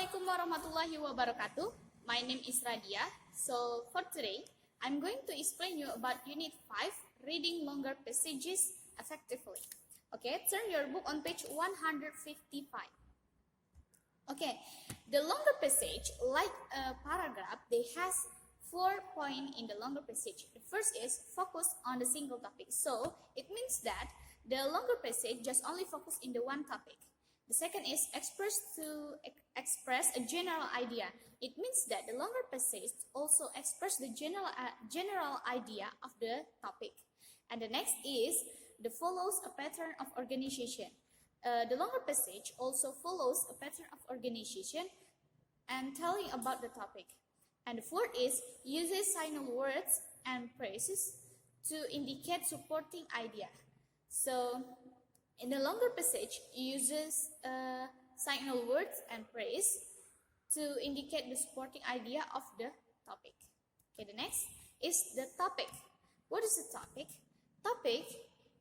Assalamualaikum warahmatullahi wabarakatuh. My name is Radia. So for today, I'm going to explain you about Unit 5, Reading Longer Passages Effectively. Okay, turn your book on page 155. Okay, the longer passage, like a paragraph, they has 4 points in the longer passage. The first is focus on the single topic. So it means that the longer passage just only focus in the one topic. The second is express a general idea. It means that the longer passage also express the general idea of the topic. And the next is the follows a pattern of organization. The longer passage also follows a pattern of organization and telling about the topic. And the fourth is uses signal words and phrases to indicate supporting idea. So in the longer passage, uses signal words and phrase to indicate the supporting idea of the topic. Okay, the next is the topic. What is the topic? Topic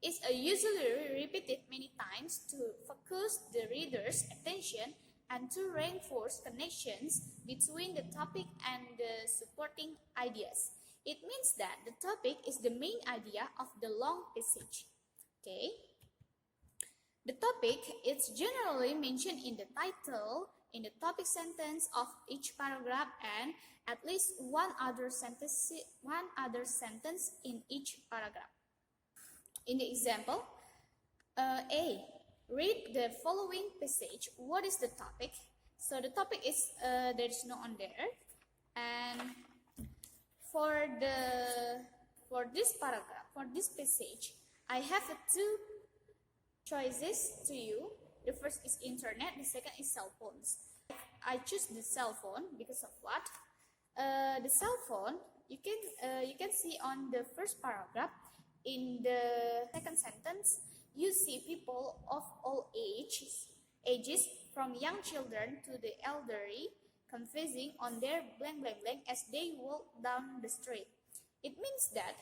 is usually repeated many times to focus the reader's attention and to reinforce connections between the topic and the supporting ideas. It means that the topic is the main idea of the long passage. Okay. The topic is generally mentioned in the title, in the topic sentence of each paragraph, and at least one other sentence in each paragraph. In the example, A. Read the following passage. What is the topic? So the topic is there is no on there, and for this paragraph, for this passage, I have two choices to you. The first is internet, the second is cell phones. I choose the cell phone because of what? The cell phone, you can see on the first paragraph. In the second sentence, you see people of all ages from young children to the elderly confessing on their blank blank blank as they walk down the street. It means that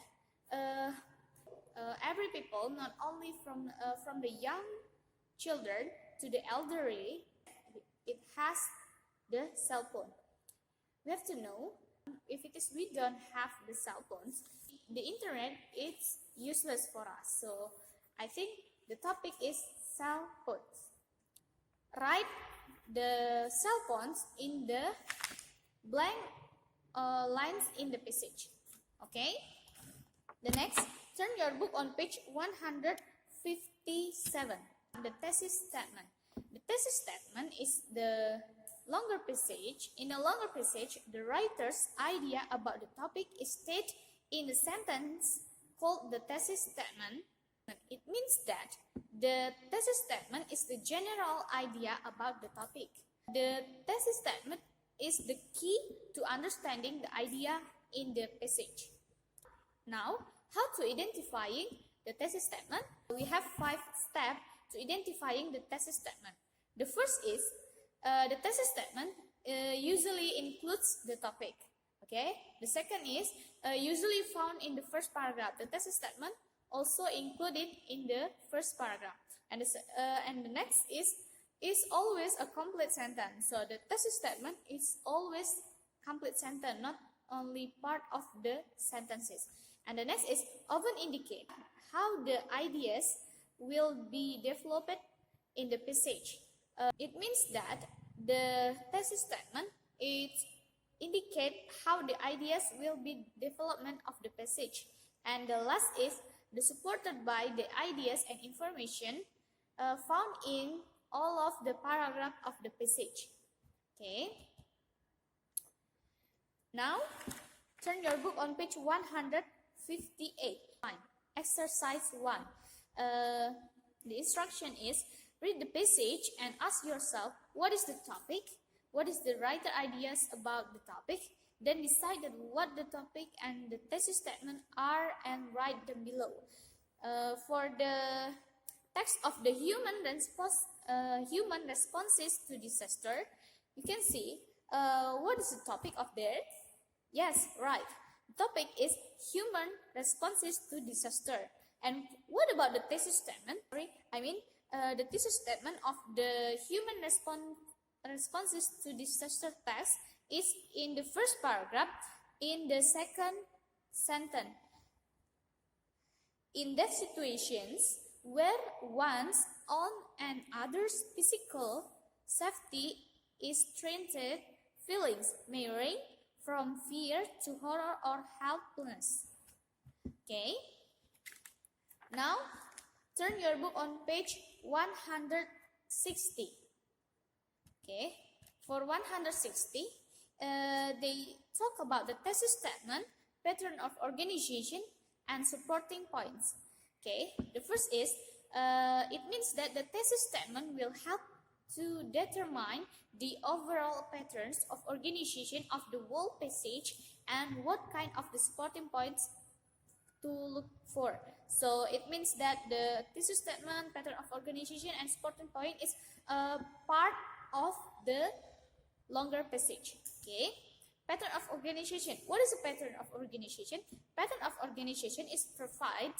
every people, not only from the young children to the elderly, it has the cell phone. We have to know if we don't have the cell phones, the internet is useless for us. So I think the topic is cell phones. Write the cell phones in the blank lines in the passage. Okay. The next, turn your book on page 157. The thesis statement. The thesis statement is the longer passage. In a longer passage, the writer's idea about the topic is stated in the sentence called the thesis statement. It means that the thesis statement is the general idea about the topic. The thesis statement is the key to understanding the idea in the passage. Now, how to identifying the thesis statement? We have 5 steps to identifying the thesis statement. The first is the thesis statement usually includes the topic. Okay. The second is usually found in the first paragraph. The thesis statement also included in the first paragraph. And the next is always a complete sentence. So the thesis statement is always complete sentence, not only part of the sentences. And the next is often indicate how the ideas will be developed in the passage. It means that the thesis statement indicate how the ideas will be development of the passage. And the last is the supported by the ideas and information found in all of the paragraph of the passage. Okay. Now, turn your book on page 158. Exercise 1. The instruction is read the passage and ask yourself what is the topic, what is the writer ideas about the topic, then decide what the topic and the thesis statement are and write them below. For the text of the human responses to disaster, you can see what is the topic of there. Yes, right. The topic is human responses to disaster. And what about the thesis statement? The thesis statement of the human response responses to disaster task is in the first paragraph in the second sentence. In that situations where one's own and others' physical safety is threatened, feelings may range from fear to horror or helplessness. Okay. Now, turn your book on page 160. Okay. For 160, they talk about the thesis statement, pattern of organization, and supporting points. Okay. The first is, it means that the thesis statement will help to determine the overall patterns of organization of the whole passage and what kind of the supporting points to look for. So it means that the thesis statement, pattern of organization, and supporting point is a part of the longer passage. Okay. Pattern of organization. What is a pattern of organization? Pattern of organization is provide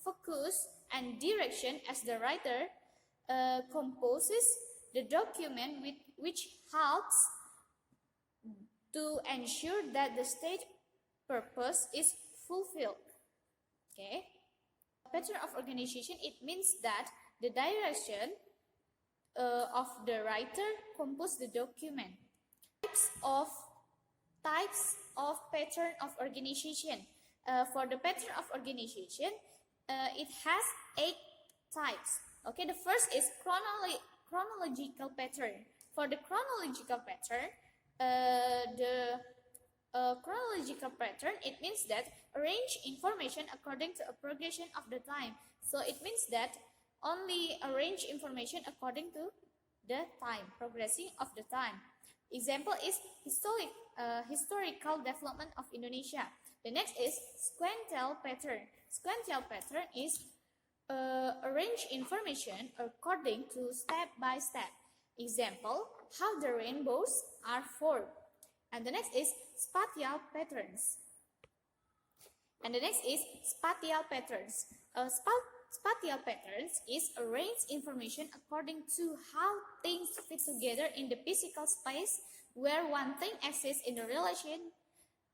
focus and direction as the writer composes the document which helps to ensure that the state purpose is fulfilled. Okay. Pattern of organization, it means that the direction of the writer composes the document. Types of pattern of organization. For the pattern of organization, it has 8 types. Okay, the first is chronological pattern. For the chronological pattern, chronological pattern, it means that arrange information according to a progression of the time. So it means that only arrange information according to the time, progressing of the time. Example is historical development of Indonesia. The next is sequential pattern. Sequential pattern is arrange information according to step by step. Example, how the rainbows are formed. And the next is spatial patterns. And the next is spatial patterns. Spatial patterns is arrange information according to how things fit together in the physical space where one thing exists in relation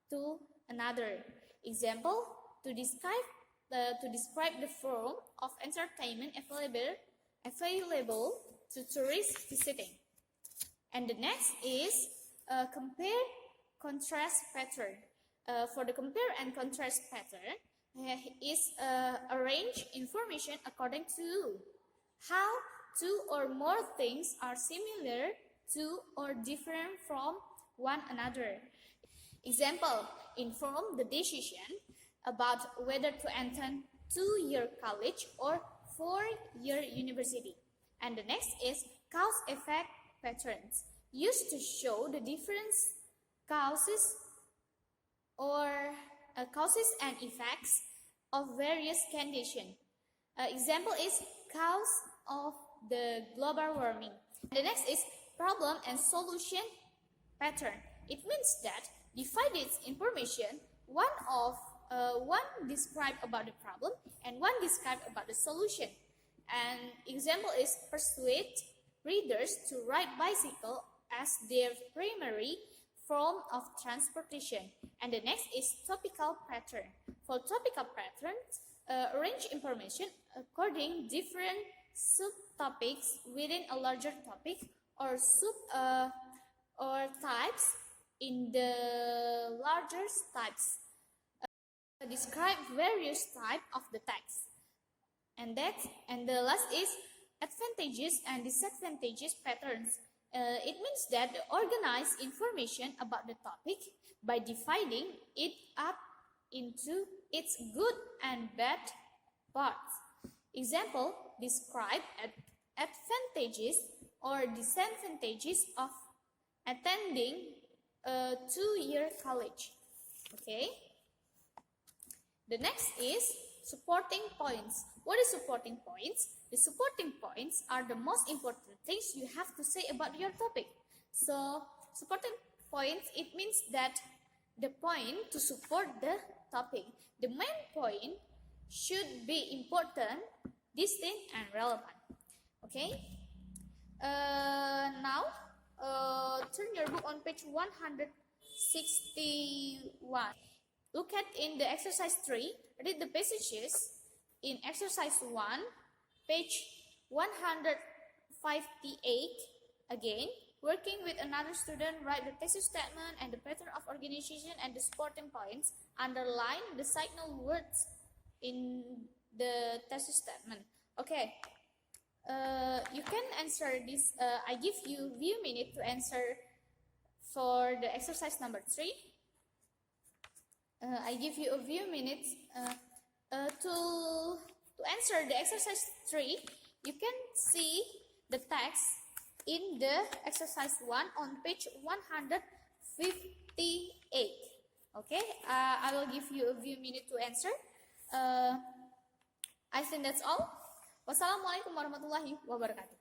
to another. Example, to describe the form of entertainment available to tourists visiting. And the next is compare contrast pattern. For the compare and contrast pattern, is arrange information according to how two or more things are similar to or different from one another. Example, inform the decision about whether to enter 2-year college or 4-year university. And the next is cause-effect patterns, used to show the different causes and effects of various conditions. Example is cause of the global warming. The next is problem and solution pattern. It means that divided information, one describe about the problem and one describe about the solution. And example is persuade readers to ride bicycle as their primary form of transportation. And the next is topical pattern. For topical patterns, arrange information according different subtopics within a larger topic or types in the larger types. Describe various types of the text. And the last is advantages and disadvantages patterns. It means that organize information about the topic by dividing it up into its good and bad parts. Example, describe advantages or disadvantages of attending a 2-year college. Okay. The next is supporting points. What is supporting points? The supporting points are the most important things you have to say about your topic. So, supporting points, it means that the point to support the topic. The main point should be important, distinct, and relevant. Okay? Now, turn your book on page 161. Look at in the exercise 3, read the passages in exercise 1, page 158. Again, working with another student, write the thesis statement and the pattern of organization and the supporting points. Underline the signal words in the thesis statement. Okay, you can answer this. I give you few minutes to answer for the exercise number 3. I give you a few minutes to answer the exercise 3. You can see the text in the exercise 1 on page 158. Okay, I will give you a few minutes to answer. I think that's all. Wassalamualaikum warahmatullahi wabarakatuh.